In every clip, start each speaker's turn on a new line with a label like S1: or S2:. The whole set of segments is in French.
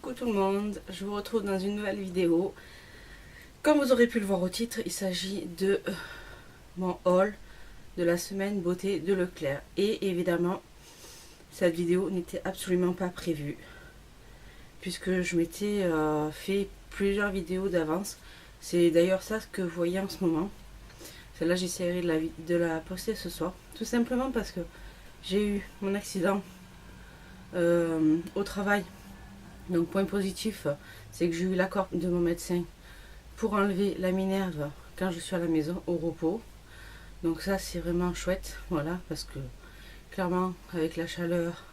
S1: Coucou tout le monde, je vous retrouve dans une nouvelle vidéo. Comme vous aurez pu le voir au titre, il s'agit de mon haul de la semaine beauté de Leclerc. Et évidemment, cette vidéo n'était absolument pas prévue, puisque je m'étais fait plusieurs vidéos d'avance. C'est d'ailleurs ça ce que vous voyez en ce moment. Celle-là, j'essaierai de la poster ce soir, tout simplement parce que j'ai eu mon accident au travail. Donc point positif, c'est que j'ai eu l'accord de mon médecin pour enlever la minerve quand je suis à la maison au repos. Donc ça c'est vraiment chouette, voilà, parce que clairement avec la chaleur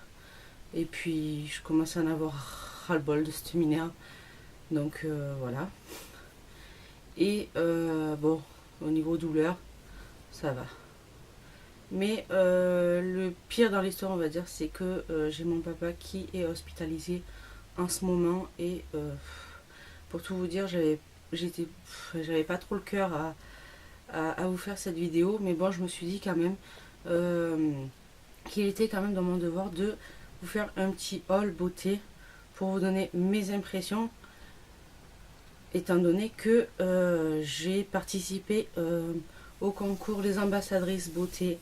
S1: et puis je commence à en avoir ras-le-bol de cette minerve. Donc voilà. Et bon, au niveau douleur, ça va. Mais le pire dans l'histoire, on va dire, c'est que j'ai mon papa qui est hospitalisé en ce moment. Et pour tout vous dire, j'avais pas trop le cœur à vous faire cette vidéo. Mais bon, je me suis dit quand même qu'il était quand même dans mon devoir de vous faire un petit haul beauté pour vous donner mes impressions, étant donné que j'ai participé au concours des ambassadrices beauté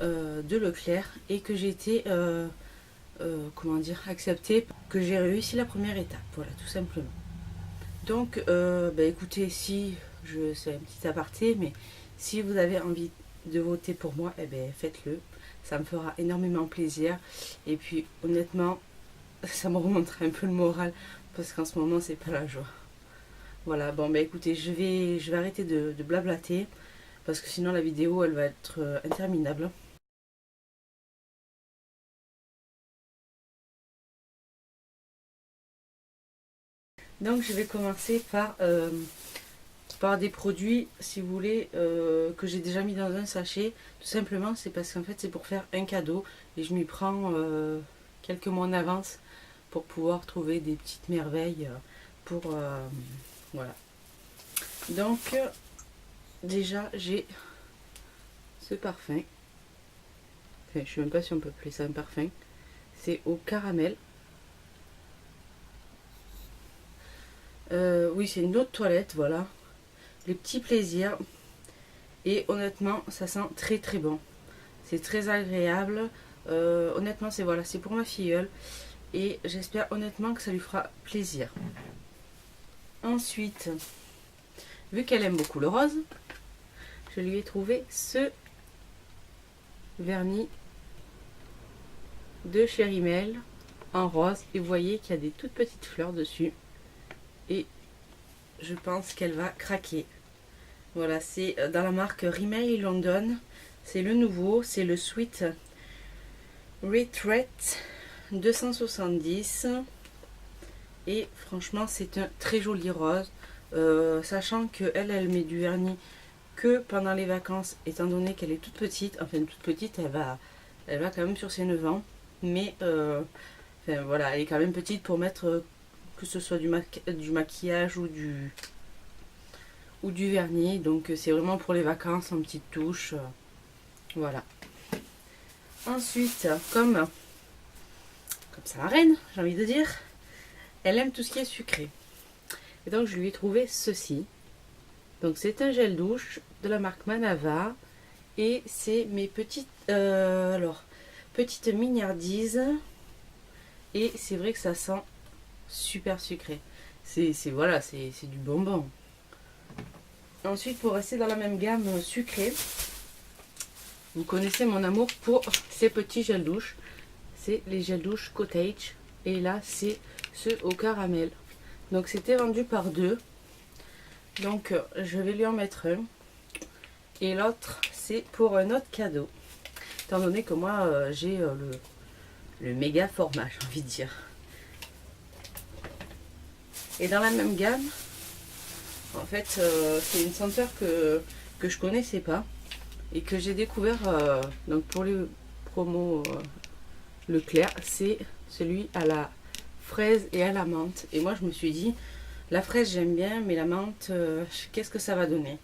S1: de Leclerc et que j'ai été comment dire, acceptée, que j'ai réussi la première étape, voilà, tout simplement. Donc bah écoutez, si c'est un petit aparté, mais si vous avez envie de voter pour moi, eh ben faites-le, ça me fera énormément plaisir. Et puis honnêtement, ça me remontera un peu le moral, parce qu'en ce moment c'est pas la joie. Voilà, bon bah écoutez, je vais arrêter de blablater, parce que sinon la vidéo elle va être interminable. Donc je vais commencer par des produits, si vous voulez, que j'ai déjà mis dans un sachet. Tout simplement, c'est parce qu'en fait c'est pour faire un cadeau et je m'y prends quelques mois en avance pour pouvoir trouver des petites merveilles pour voilà. Donc déjà j'ai ce parfum. Enfin, je sais même pas si on peut appeler ça un parfum. C'est au caramel. Oui, c'est une eau de toilette, voilà. Les petits plaisirs. Et honnêtement, ça sent très très bon. C'est très agréable. Honnêtement, c'est voilà, c'est pour ma filleule. Et j'espère honnêtement que ça lui fera plaisir. Ensuite, vu qu'elle aime beaucoup le rose, je lui ai trouvé ce vernis de chez Rimmel en rose. Et vous voyez qu'il y a des toutes petites fleurs dessus. Et je pense qu'elle va craquer. Voilà, c'est dans la marque Rimmel London. C'est le nouveau, c'est le Sweet Retreat 270. Et franchement, c'est un très joli rose. Sachant qu'elle met du vernis que pendant les vacances, étant donné qu'elle est toute petite. Enfin, toute petite, elle va quand même sur ses 9 ans. Mais enfin, voilà, elle est quand même petite pour mettre que ce soit du maquillage ou du vernis. Donc c'est vraiment pour les vacances en petite touche. Voilà. Ensuite, comme ça la reine, j'ai envie de dire, elle aime tout ce qui est sucré. Et donc je lui ai trouvé ceci. Donc c'est un gel douche de la marque Manava. Et c'est mes petites petites mignardises. Et c'est vrai que ça sent super sucré. Voilà, c'est du bonbon. Ensuite, pour rester dans la même gamme sucrée, vous connaissez mon amour pour ces petits gels douche. C'est les gels douche Cottage. Et là, c'est ceux au caramel. Donc, c'était vendu par deux. Donc, je vais lui en mettre un. Et l'autre, c'est pour un autre cadeau. Étant donné que moi, j'ai le méga format, j'ai envie de dire. Et dans la même gamme, en fait, c'est une senteur que je connaissais pas et que j'ai découvert donc pour les promos Leclerc. C'est celui à la fraise et à la menthe. Et moi, je me suis dit, la fraise j'aime bien, mais la menthe, qu'est-ce que ça va donner?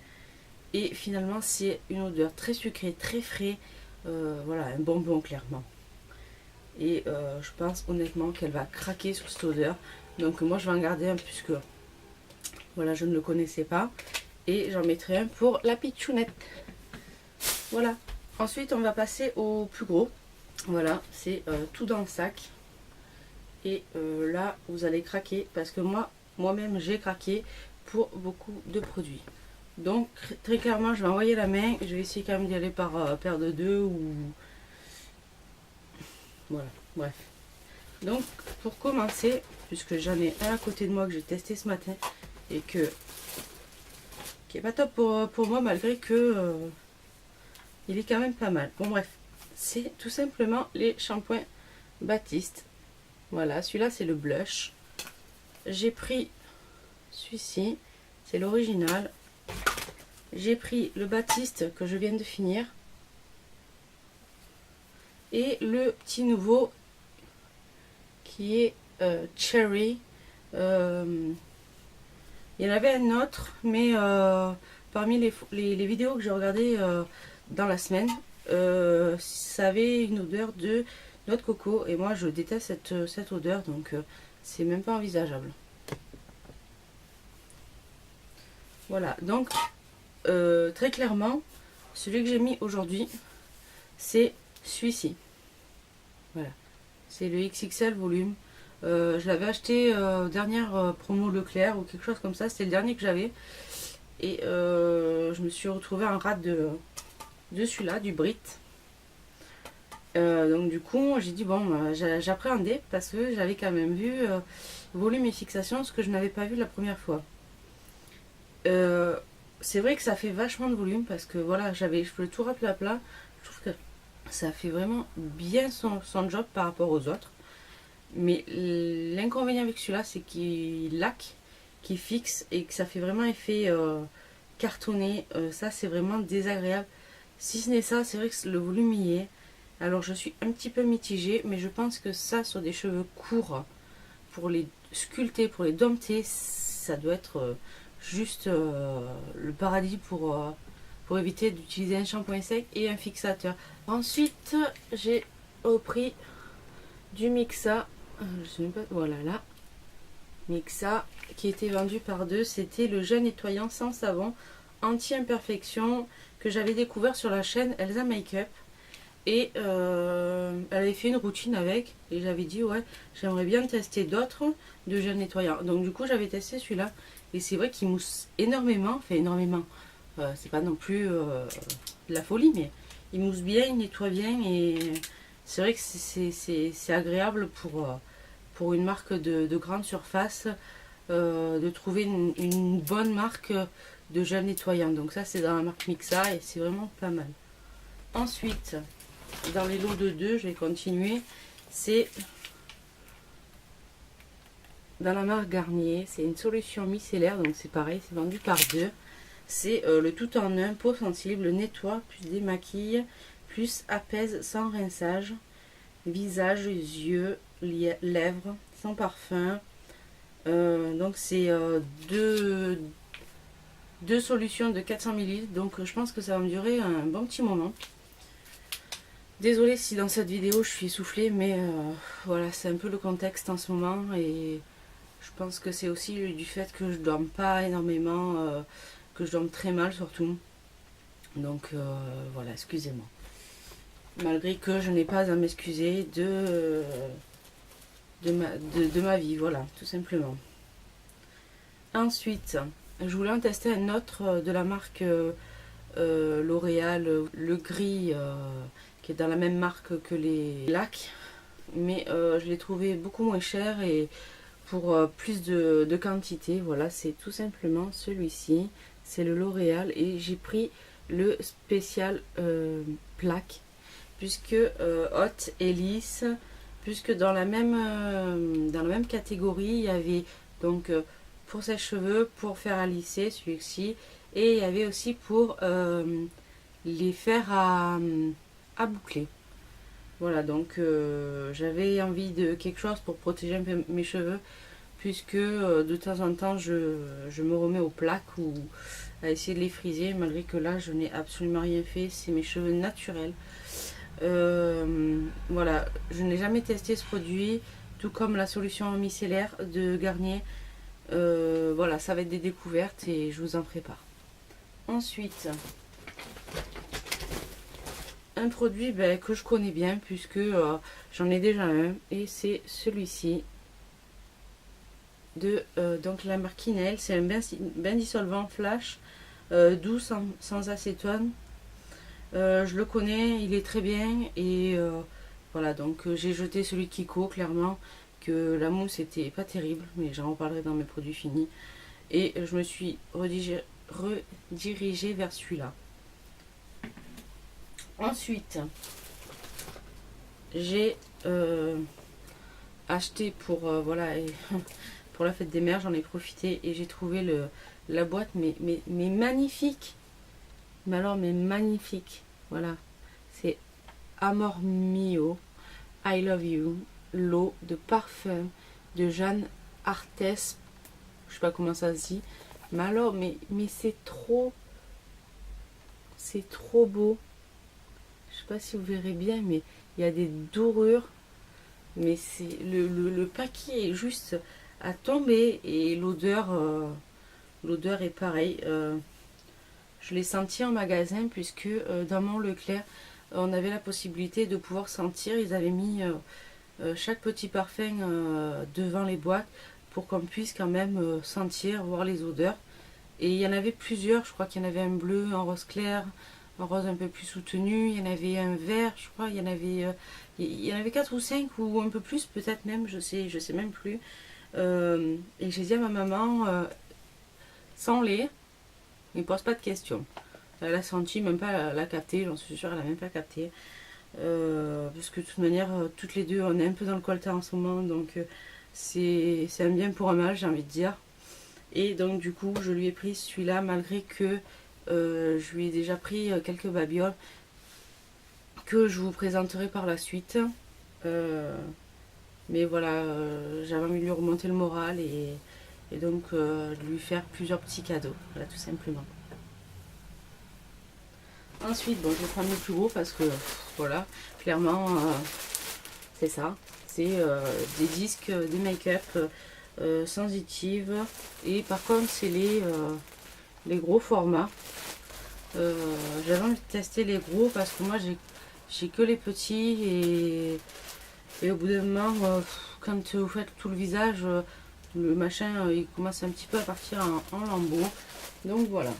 S1: Et finalement, c'est une odeur très sucrée, très frais. Voilà, un bonbon clairement. Et je pense honnêtement qu'elle va craquer sur cette odeur. Donc moi je vais en garder un puisque voilà, je ne le connaissais pas. Et j'en mettrai un pour la pitchounette. Voilà. Ensuite on va passer au plus gros. Voilà, c'est tout dans le sac. Et là vous allez craquer parce que moi-même j'ai craqué pour beaucoup de produits. Donc très clairement je vais envoyer la main. Je vais essayer quand même d'y aller par paire de deux ou... Voilà, bref. Donc pour commencer, puisque j'en ai un à côté de moi que j'ai testé ce matin et qui est pas top pour moi malgré que il est quand même pas mal. Bon bref, c'est tout simplement les shampoings Baptiste. Voilà, celui-là c'est le blush. J'ai pris celui-ci, c'est l'original. J'ai pris le Baptiste que je viens de finir. Et le petit nouveau qui est Cherry. Il y en avait un autre, mais parmi les vidéos que j'ai regardées dans la semaine, ça avait une odeur de noix de coco. Et moi je déteste cette odeur, donc c'est même pas envisageable. Voilà, donc très clairement, celui que j'ai mis aujourd'hui, c'est celui-ci. Voilà, c'est le XXL volume. Je l'avais acheté dernière promo Leclerc ou quelque chose comme ça. C'était le dernier que j'avais. Et je me suis retrouvée en rate de celui-là, du Brit. Donc du coup, j'ai dit bon, j'appréhendais parce que j'avais quand même vu volume et fixation, ce que je n'avais pas vu la première fois. C'est vrai que ça fait vachement de volume parce que voilà, je peux tout rappeler à plat. Je trouve que ça fait vraiment bien son job par rapport aux autres. Mais l'inconvénient avec celui-là, c'est qu'il laque, qu'il fixe et que ça fait vraiment effet cartonné. Ça, c'est vraiment désagréable. Si ce n'est ça, c'est vrai que le volume y est. Alors, je suis un petit peu mitigée, mais je pense que ça, sur des cheveux courts, pour les sculpter, pour les dompter, ça doit être juste le paradis pour éviter d'utiliser un shampoing sec et un fixateur. Ensuite, j'ai repris du Mixa. Je sais même pas, voilà là. Mixa qui était vendu par deux. C'était le gel nettoyant sans savon anti-imperfection que j'avais découvert sur la chaîne Elsa Makeup. Et elle avait fait une routine avec. Et j'avais dit ouais, j'aimerais bien tester d'autres de gel nettoyant. Donc du coup j'avais testé celui-là. Et c'est vrai qu'il mousse énormément. Enfin énormément. C'est pas non plus de la folie, mais il mousse bien, il nettoie bien. Et c'est vrai que c'est agréable pour une marque de grande surface de trouver une bonne marque de gel nettoyant. Donc ça c'est dans la marque Mixa et c'est vraiment pas mal. Ensuite, dans les lots de 2, je vais continuer. C'est dans la marque Garnier. C'est une solution micellaire, donc c'est pareil, c'est vendu par deux. C'est le tout en un, peau sensible, nettoie, plus démaquille, plus apaise sans rinçage. Visage, yeux, lèvres, sans parfum. Donc c'est deux solutions de 400 ml. Donc je pense que ça va me durer un bon petit moment. Désolée si dans cette vidéo je suis essoufflée, mais voilà, c'est un peu le contexte en ce moment. Et je pense que c'est aussi du fait que je dorme pas énormément, que je dorme très mal surtout. Donc voilà, excusez-moi. Malgré que je n'ai pas à m'excuser de ma vie, voilà, tout simplement. Ensuite, je voulais en tester un autre de la marque L'Oréal, le gris, qui est dans la même marque que les lacs. Mais je l'ai trouvé beaucoup moins cher et pour plus de quantité. Voilà, c'est tout simplement celui-ci. C'est le L'Oréal et j'ai pris le spécial plaque. Puisque haute et lisse, puisque dans la même catégorie, il y avait donc pour sèche-cheveux, pour faire à lisser, celui-ci, et il y avait aussi pour les faire à boucler. Voilà, donc j'avais envie de quelque chose pour protéger un peu mes cheveux, puisque de temps en temps, je me remets aux plaques ou à essayer de les friser, malgré que là, je n'ai absolument rien fait, c'est mes cheveux naturels. Voilà, je n'ai jamais testé ce produit. tout comme la solution micellaire de Garnier. Voilà, ça va être des découvertes et je vous en prépare. Ensuite, un produit que je connais bien puisque j'en ai déjà un, et c'est celui-ci de donc la marque Inel. C'est un bain dissolvant flash doux sans acétone. Je le connais, il est très bien, et voilà, donc j'ai jeté celui de Kiko, clairement, que la mousse était pas terrible, mais j'en reparlerai dans mes produits finis, et je me suis redirigée vers celui-là. Ensuite, j'ai acheté pour voilà, pour la fête des mères, j'en ai profité et j'ai trouvé la boîte mais magnifique. Mais alors, mais magnifique. Voilà, c'est Amor Mio, I Love You, l'eau de parfum de Jeanne Arthès. Je sais pas comment ça se dit. Mais alors, mais c'est trop beau. Je sais pas si vous verrez bien, mais il y a des dorures. Mais c'est le paquet est juste à tomber, et l'odeur est pareille. Je l'ai senti en magasin puisque dans mon Leclerc, on avait la possibilité de pouvoir sentir. Ils avaient mis chaque petit parfum devant les boîtes pour qu'on puisse quand même sentir, voir les odeurs. Et il y en avait plusieurs, je crois qu'il y en avait un bleu, un rose clair, un rose un peu plus soutenu, il y en avait un vert, je crois, il y en avait 4 ou 5 ou un peu plus peut-être même, je sais même plus. Et j'ai dit à ma maman, sans lait, ne pose pas de questions. Elle a senti, même pas elle a capté, j'en suis sûre, elle a même pas capté. Parce que de toute manière, toutes les deux, on est un peu dans le coltan en ce moment, donc c'est un bien pour un mal, j'ai envie de dire. Et donc du coup, je lui ai pris celui-là, malgré que je lui ai déjà pris quelques babioles que je vous présenterai par la suite. Mais voilà, j'avais envie de lui remonter le moral, et donc de lui faire plusieurs petits cadeaux, voilà, tout simplement. Ensuite, bon, je vais prendre le plus gros parce que voilà, clairement, c'est ça. C'est des disques, des make-up sensitives, et par contre, c'est les gros formats. J'avais envie de tester les gros parce que moi, j'ai que les petits, et au bout d'un moment, quand vous faites tout le visage, le machin il commence un petit peu à partir en lambeaux. Donc voilà.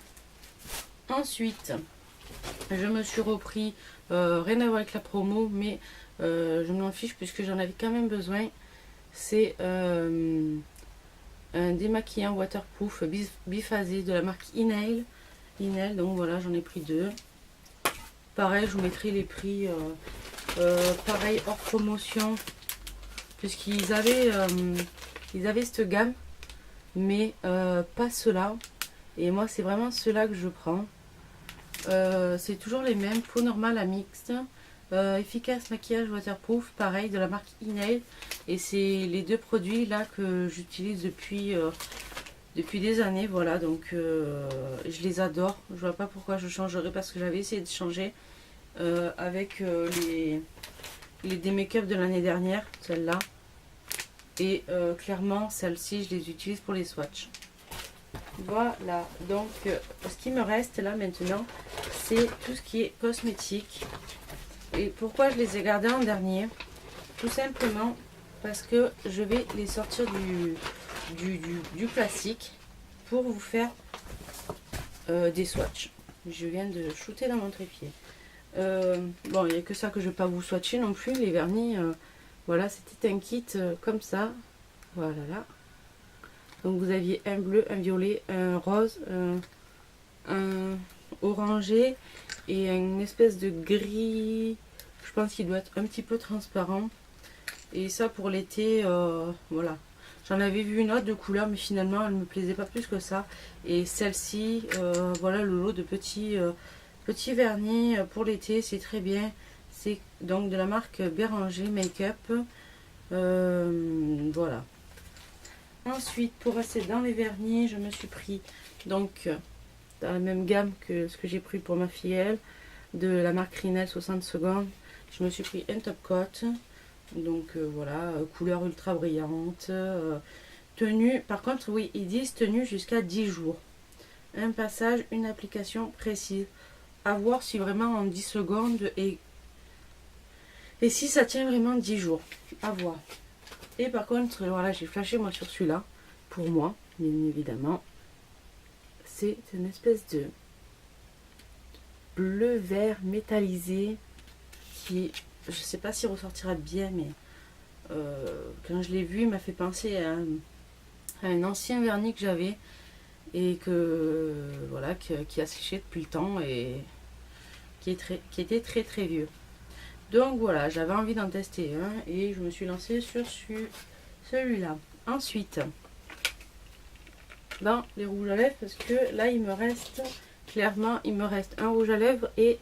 S1: Ensuite, je me suis repris, rien à voir avec la promo, mais je m'en fiche puisque j'en avais quand même besoin. C'est un démaquillant waterproof biphasé de la marque Inel. Donc voilà, j'en ai pris 2. Pareil, je vous mettrai les prix pareil hors promotion, puisqu'ils avaient cette gamme, mais pas ceux-là. Et moi, c'est vraiment ceux-là que je prends. C'est toujours les mêmes, peau normale à mixte, efficace maquillage waterproof, pareil, de la marque Inel. Et c'est les deux produits là que j'utilise depuis des années, voilà. Donc je les adore. Je vois pas pourquoi je changerais, parce que j'avais essayé de changer avec des make-up de l'année dernière, celle-là. Et clairement, celle-ci, je les utilise pour les swatchs. Voilà, donc ce qui me reste là maintenant, c'est tout ce qui est cosmétique. Et pourquoi je les ai gardés en dernier? Tout simplement parce que je vais les sortir du plastique pour vous faire des swatchs. Je viens de shooter dans mon trépied. Bon, il n'y a que ça que je ne vais pas vous swatcher non plus. Les vernis, voilà, c'était un kit comme ça. Voilà là. Donc vous aviez un bleu, un violet, un rose, un orangé et une espèce de gris. Je pense qu'il doit être un petit peu transparent. Et ça pour l'été, voilà. J'en avais vu une autre de couleur, mais finalement elle ne me plaisait pas plus que ça. Et celle-ci, voilà le lot de petits vernis pour l'été, c'est très bien. C'est donc de la marque Béranger Make-up. Voilà. Ensuite, pour rester dans les vernis, je me suis pris donc dans la même gamme que ce que j'ai pris pour ma filleule, de la marque Rinel 60 secondes. Je me suis pris un top coat, Donc voilà, couleur ultra brillante. Tenue, par contre, oui, ils disent tenue jusqu'à 10 jours. Un passage, une application précise. À voir si vraiment en 10 secondes et si ça tient vraiment 10 jours. À voir. Et par contre, voilà, j'ai flashé moi sur celui-là. Pour moi, bien évidemment. C'est une espèce de bleu vert métallisé qui, je sais pas s'il ressortira bien, mais quand je l'ai vu, il m'a fait penser à un ancien vernis que j'avais et que voilà, qui a séché depuis le temps et qui était très très vieux. Donc voilà, j'avais envie d'en tester un et je me suis lancée sur celui-là. Ensuite, les rouges à lèvres, parce que là il me reste clairement, il me reste un rouge à lèvres et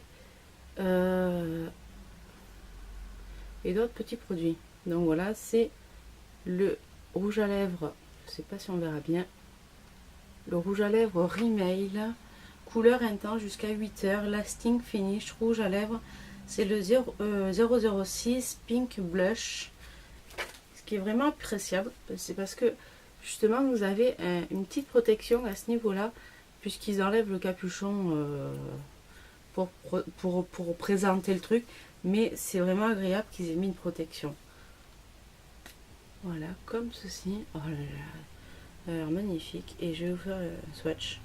S1: d'autres petits produits. Donc voilà, c'est le rouge à lèvres, je sais pas si on verra bien, le rouge à lèvres Rimmel, couleur intense jusqu'à 8 heures, lasting finish, rouge à lèvres, c'est le 006 Pink Blush. Ce qui est vraiment appréciable, c'est parce que justement vous avez une petite protection à ce niveau-là, puisqu'ils enlèvent le capuchon pour présenter le truc, mais c'est vraiment agréable qu'ils aient mis une protection. Voilà, comme ceci. Oh là là, alors magnifique. Et je vais vous faire un swatch.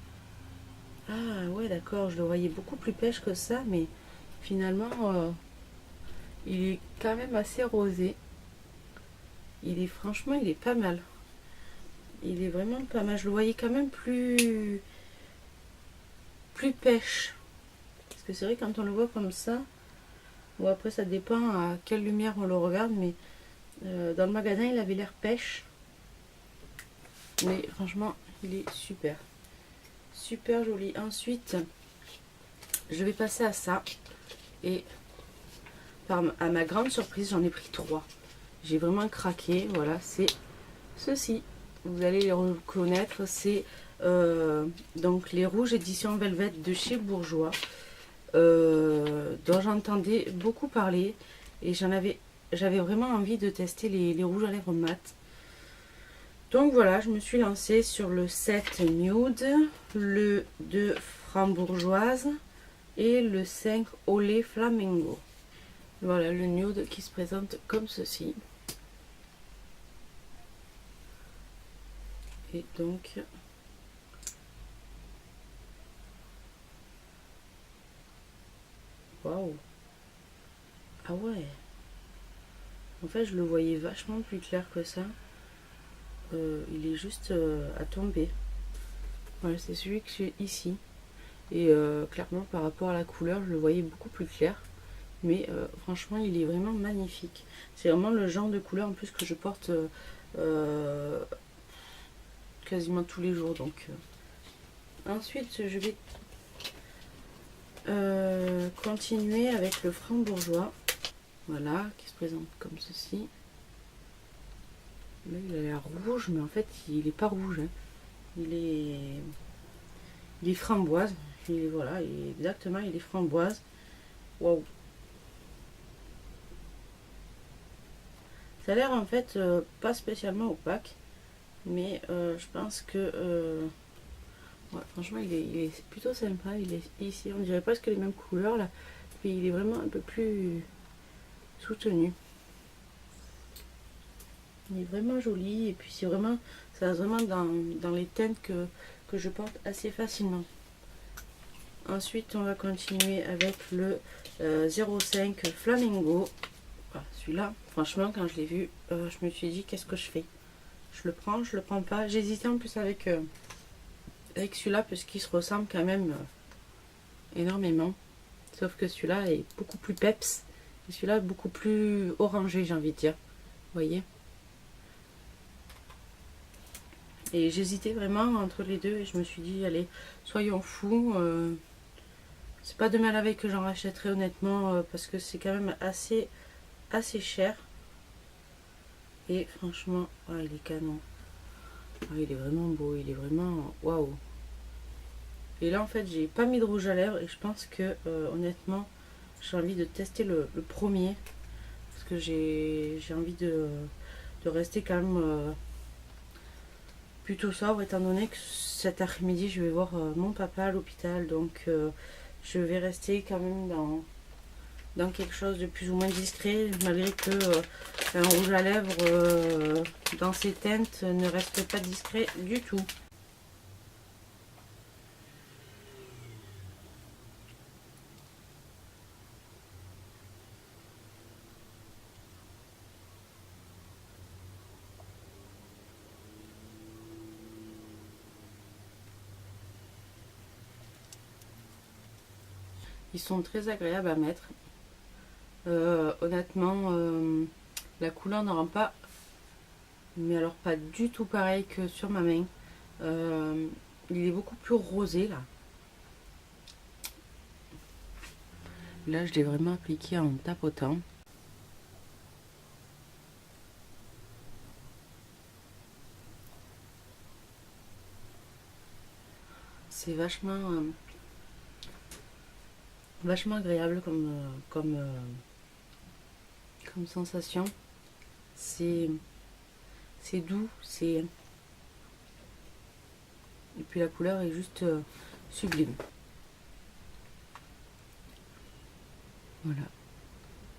S1: Ah ouais, d'accord, je le voyais beaucoup plus pêche que ça, mais finalement il est quand même assez rosé. Franchement, il est pas mal. Il est vraiment pas mal. Je le voyais quand même plus pêche. Parce que c'est vrai, quand on le voit comme ça, bon, après ça dépend à quelle lumière on le regarde, mais dans le magasin il avait l'air pêche. Mais franchement, il est super. Super joli. Ensuite, je vais passer à ça. Et à ma grande surprise, j'en ai pris 3. J'ai vraiment craqué. Voilà, c'est ceci. Vous allez les reconnaître. C'est donc les rouges édition Velvet de chez Bourjois. Dont j'entendais beaucoup parler. Et j'avais vraiment envie de tester les rouges à lèvres mat. Donc voilà, je me suis lancée sur le 7 nude, le 2 frambourgeoise et le 5 au lait flamingo. Voilà le nude qui se présente comme ceci. Et donc waouh. Ah ouais. En fait, je le voyais vachement plus clair que ça. Il est juste à tomber. Voilà, c'est celui que j'ai ici. Et clairement, par rapport à la couleur, je le voyais beaucoup plus clair. Mais franchement, il est vraiment magnifique. C'est vraiment le genre de couleur en plus que je porte quasiment tous les jours. Donc, ensuite, je vais continuer avec le frambourgeois. Voilà, qui se présente comme ceci. Là, il a l'air rouge, mais en fait, il n'est pas rouge. Hein. Il est framboise. Voilà, exactement, il est framboise. Waouh! Ça a l'air en fait pas spécialement opaque, mais je pense que ouais, franchement, il est plutôt sympa. Il est ici, on dirait presque les mêmes couleurs là, puis il est vraiment un peu plus soutenu. Il est vraiment joli et puis ça va vraiment dans les teintes que je porte assez facilement. Ensuite, on va continuer avec le 05 Flamingo. Voilà, celui-là, franchement, quand je l'ai vu, je me suis dit, qu'est-ce que je fais? Je le prends, je le prends pas. J'hésitais en plus avec celui-là parce qu'il se ressemble quand même énormément. Sauf que celui-là est beaucoup plus peps. Et celui-là beaucoup plus orangé, j'ai envie de dire. Vous voyez? Et j'hésitais vraiment entre les deux et je me suis dit, allez, soyons fous. C'est pas demain la veille que j'en rachèterai honnêtement parce que c'est quand même assez cher. Et franchement, il est canon. Il est vraiment beau, il est vraiment waouh. Et là en fait j'ai pas mis de rouge à lèvres et je pense que honnêtement j'ai envie de tester le premier. Parce parce que j'ai envie de rester quand même plutôt sobre, étant donné que cet après-midi je vais voir mon papa à l'hôpital, donc je vais rester quand même dans quelque chose de plus ou moins discret, malgré que un rouge à lèvres dans ces teintes ne reste pas discret du tout. Ils sont très agréables à mettre. Honnêtement, la couleur ne rend pas, mais alors pas du tout pareil que sur ma main. Il est beaucoup plus rosé là. Là, je l'ai vraiment appliqué en tapotant. C'est vachement agréable comme sensation. C'est doux, et puis la couleur est juste sublime. Voilà.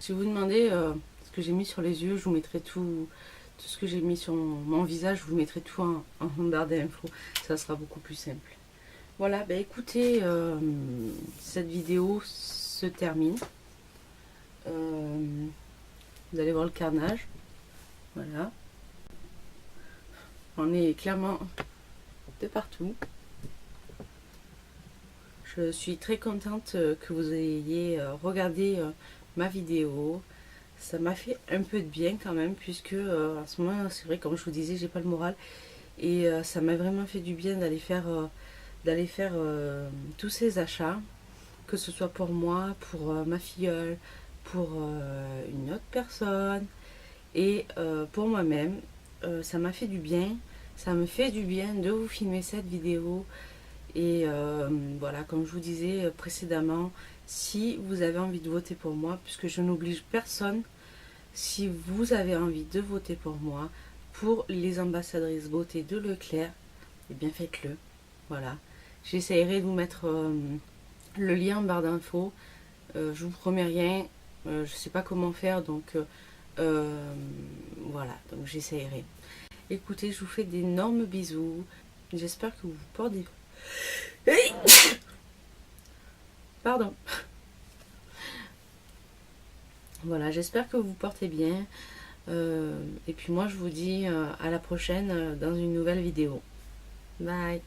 S1: Si vous vous demandez ce que j'ai mis sur les yeux, je vous mettrai tout ce que j'ai mis sur mon visage, je vous mettrai tout en barre d'infos. Ça sera beaucoup plus simple. Voilà, bah écoutez, cette vidéo se termine. Vous allez voir le carnage. Voilà. On est clairement de partout. Je suis très contente que vous ayez regardé ma vidéo. Ça m'a fait un peu de bien quand même, puisque en ce moment, c'est vrai, comme je vous disais, j'ai pas le moral. Et ça m'a vraiment fait du bien d'aller faire tous ces achats, que ce soit pour moi, pour ma filleule, pour une autre personne et pour moi-même. Ça m'a fait du bien, ça me fait du bien de vous filmer cette vidéo. Et voilà, comme je vous disais précédemment, si vous avez envie de voter pour moi, puisque je n'oblige personne, si vous avez envie de voter pour moi, pour les ambassadrices beauté de Leclerc, eh bien faites-le. Voilà. J'essaierai de vous mettre le lien en barre d'infos. Je vous promets rien. Je sais pas comment faire, donc voilà. Donc j'essaierai. Écoutez, je vous fais d'énormes bisous. J'espère que vous portez. Pardon. Voilà, j'espère que vous portez bien. Et puis moi, je vous dis à la prochaine dans une nouvelle vidéo. Bye.